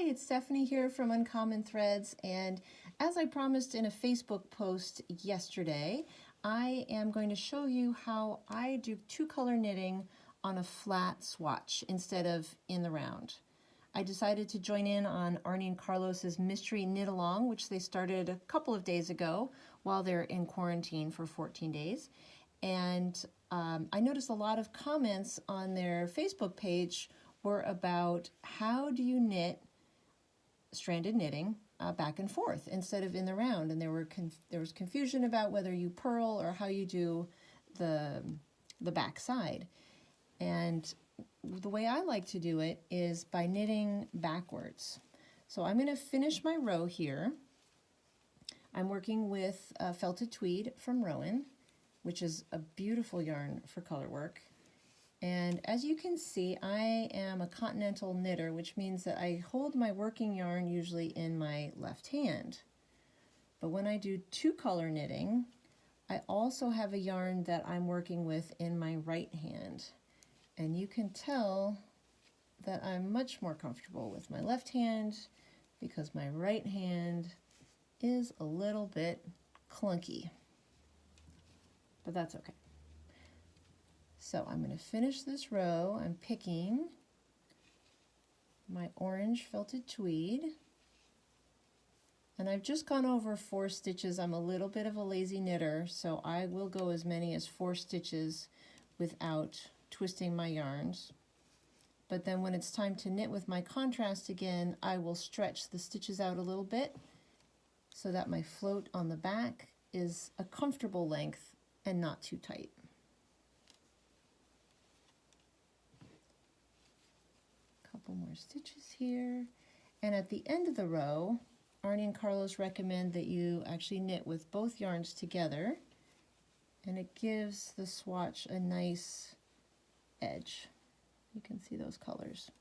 it's Stephanie here from Uncommon Threads, and as I promised in a Facebook post yesterday, I am going to show you how I do two-color knitting on a flat swatch instead of in the round. I decided to join in on Arnie and Carlos's Mystery Knit Along, which they started a couple of days ago while they're in quarantine for 14 days. And I noticed a lot of comments on their Facebook page were about how do you knit stranded knitting back and forth instead of in the round, and there was confusion about whether you purl or how you do the back side. And the way I like to do it is by knitting backwards. So I'm going to finish my row here. I'm working with felted tweed from Rowan, which is a beautiful yarn for Colorwork. And as you can see, I am a continental knitter, which means that I hold my working yarn usually in my left hand. But when I do two-color knitting, I also have a yarn that I'm working with in my right hand. And you can tell that I'm much more comfortable with my left hand because my right hand is a little bit clunky. But that's okay. So I'm going to finish this row. I'm picking my orange felted tweed, and I've just gone over 4 stitches. I'm a little bit of a lazy knitter, so I will go as many as 4 stitches without twisting my yarns. But then when it's time to knit with my contrast again, I will stretch the stitches out a little bit so that my float on the back is a comfortable length and not too tight. Couple more stitches here, and at the end of the row, Arnie and Carlos recommend that you actually knit with both yarns together, and it gives the swatch a nice edge. You can see those colors.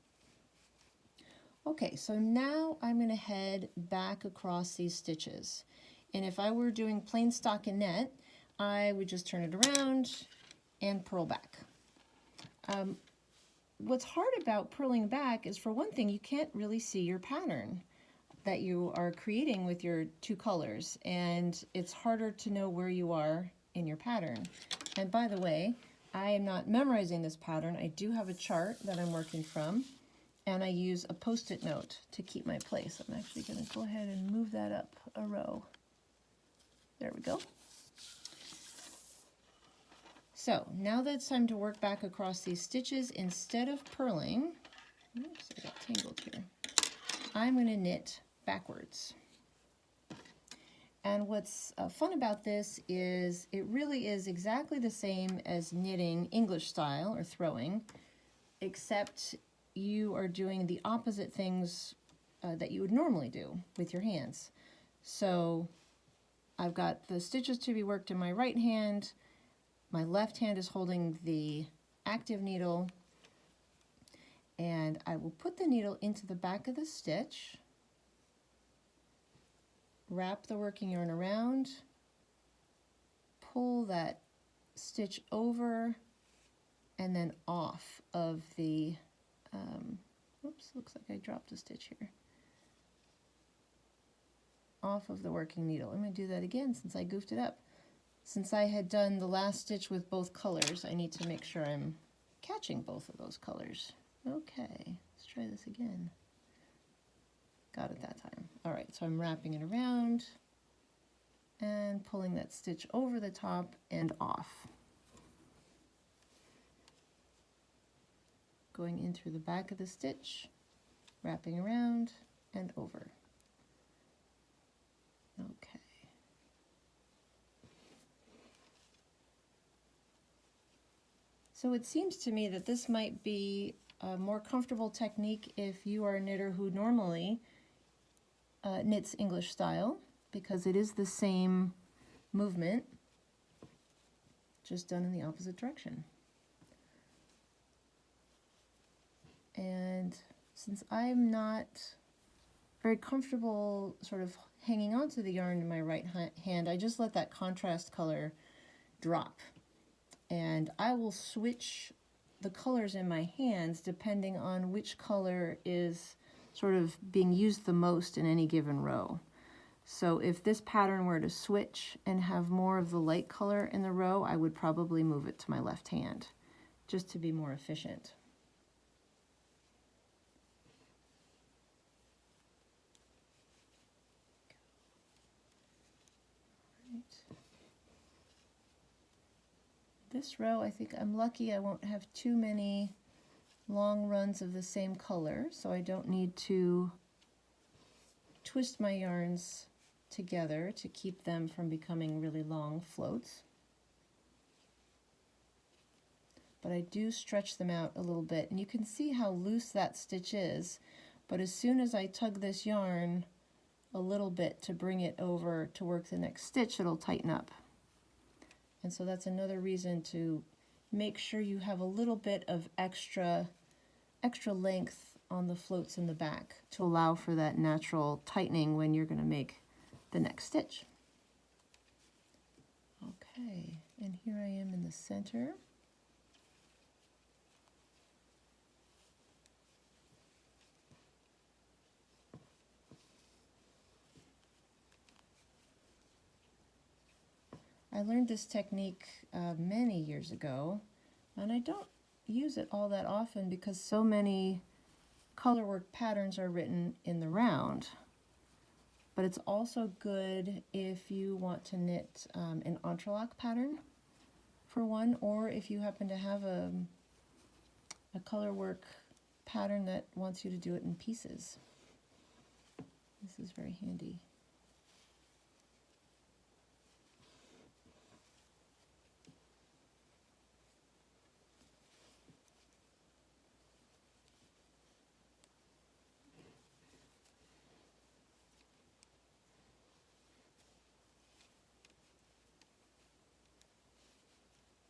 Okay, so now I'm going to head back across these stitches, and if I were doing plain stockinette, I would just turn it around and purl back. What's hard about purling back is, for one thing, you can't really see your pattern that you are creating with your two colors, and it's harder to know where you are in your pattern. And by the way, I am not memorizing this pattern. I do have a chart that I'm working from, and I use a post-it note to keep my place. I'm actually going to go ahead and move that up a row. There we go. So now that it's time to work back across these stitches, instead of purling, oops, I got tangled here, I'm going to knit backwards. And what's fun about this is it really is exactly the same as knitting English style or throwing, except you are doing the opposite things that you would normally do with your hands. So I've got the stitches to be worked in my right hand. My left hand is holding the active needle, and I will put the needle into the back of the stitch, wrap the working yarn around, pull that stitch over, and then off of the, oops, looks like I dropped a stitch here, off of the working needle. I'm going to do that again since I goofed it up. Since I had done the last stitch with both colors, I need to make sure I'm catching both of those colors. Okay, let's try this again. Got it that time. All right, so I'm wrapping it around and pulling that stitch over the top and off. Going in through the back of the stitch, wrapping around and over. Okay. So it seems to me that this might be a more comfortable technique if you are a knitter who normally knits English style, because it is the same movement, just done in the opposite direction. And since I'm not very comfortable sort of hanging onto the yarn in my right hand, I just let that contrast color drop. And I will switch the colors in my hands depending on which color is sort of being used the most in any given row. So if this pattern were to switch and have more of the light color in the row, I would probably move it to my left hand, just to be more efficient. This row, I think I'm lucky I won't have too many long runs of the same color, so I don't need to twist my yarns together to keep them from becoming really long floats. But I do stretch them out a little bit, and you can see how loose that stitch is, but as soon as I tug this yarn a little bit to bring it over to work the next stitch, it'll tighten up. And so that's another reason to make sure you have a little bit of extra length on the floats in the back to allow for that natural tightening when you're going to make the next stitch. Okay, and here I am in the center. I learned this technique many years ago, and I don't use it all that often because so many colorwork patterns are written in the round. But it's also good if you want to knit an entrelac pattern for one, or if you happen to have a colorwork pattern that wants you to do it in pieces. This is very handy.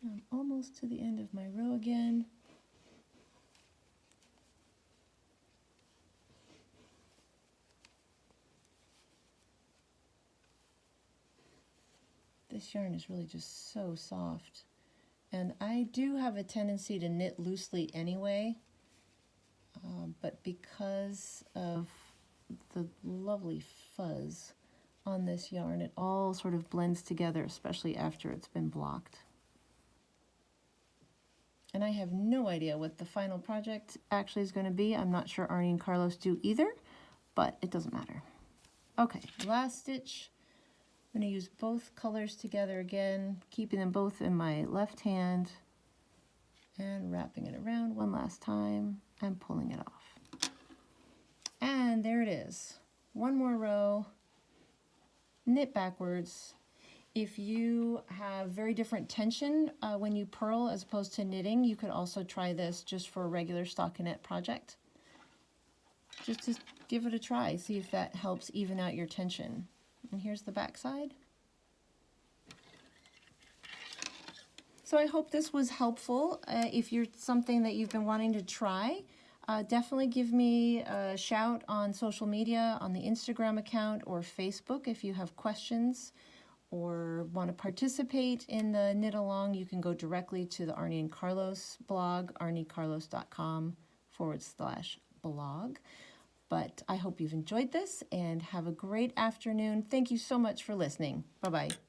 I'm almost to the end of my row again. This yarn is really just so soft. And I do have a tendency to knit loosely anyway, but because of the lovely fuzz on this yarn, it all sort of blends together, especially after it's been blocked. And I have no idea what the final project actually is going to be. I'm not sure ARNE and Carlos do either, but it doesn't matter. Okay, last stitch. I'm going to use both colors together again, keeping them both in my left hand and wrapping it around one last time and pulling it off. And there it is. One more row, knit backwards. If you have very different tension when you purl as opposed to knitting, you could also try this just for a regular stockinette project. Just to give it a try, see if that helps even out your tension. And here's the back side. So I hope this was helpful. If you're something that you've been wanting to try, definitely give me a shout on social media, on the Instagram account or Facebook if you have questions or want to participate in the knit along. You can go directly to the ARNE and Carlos blog, arnecarlos.com/blog. But I hope you've enjoyed this and have a great afternoon. Thank you so much for listening. Bye-bye.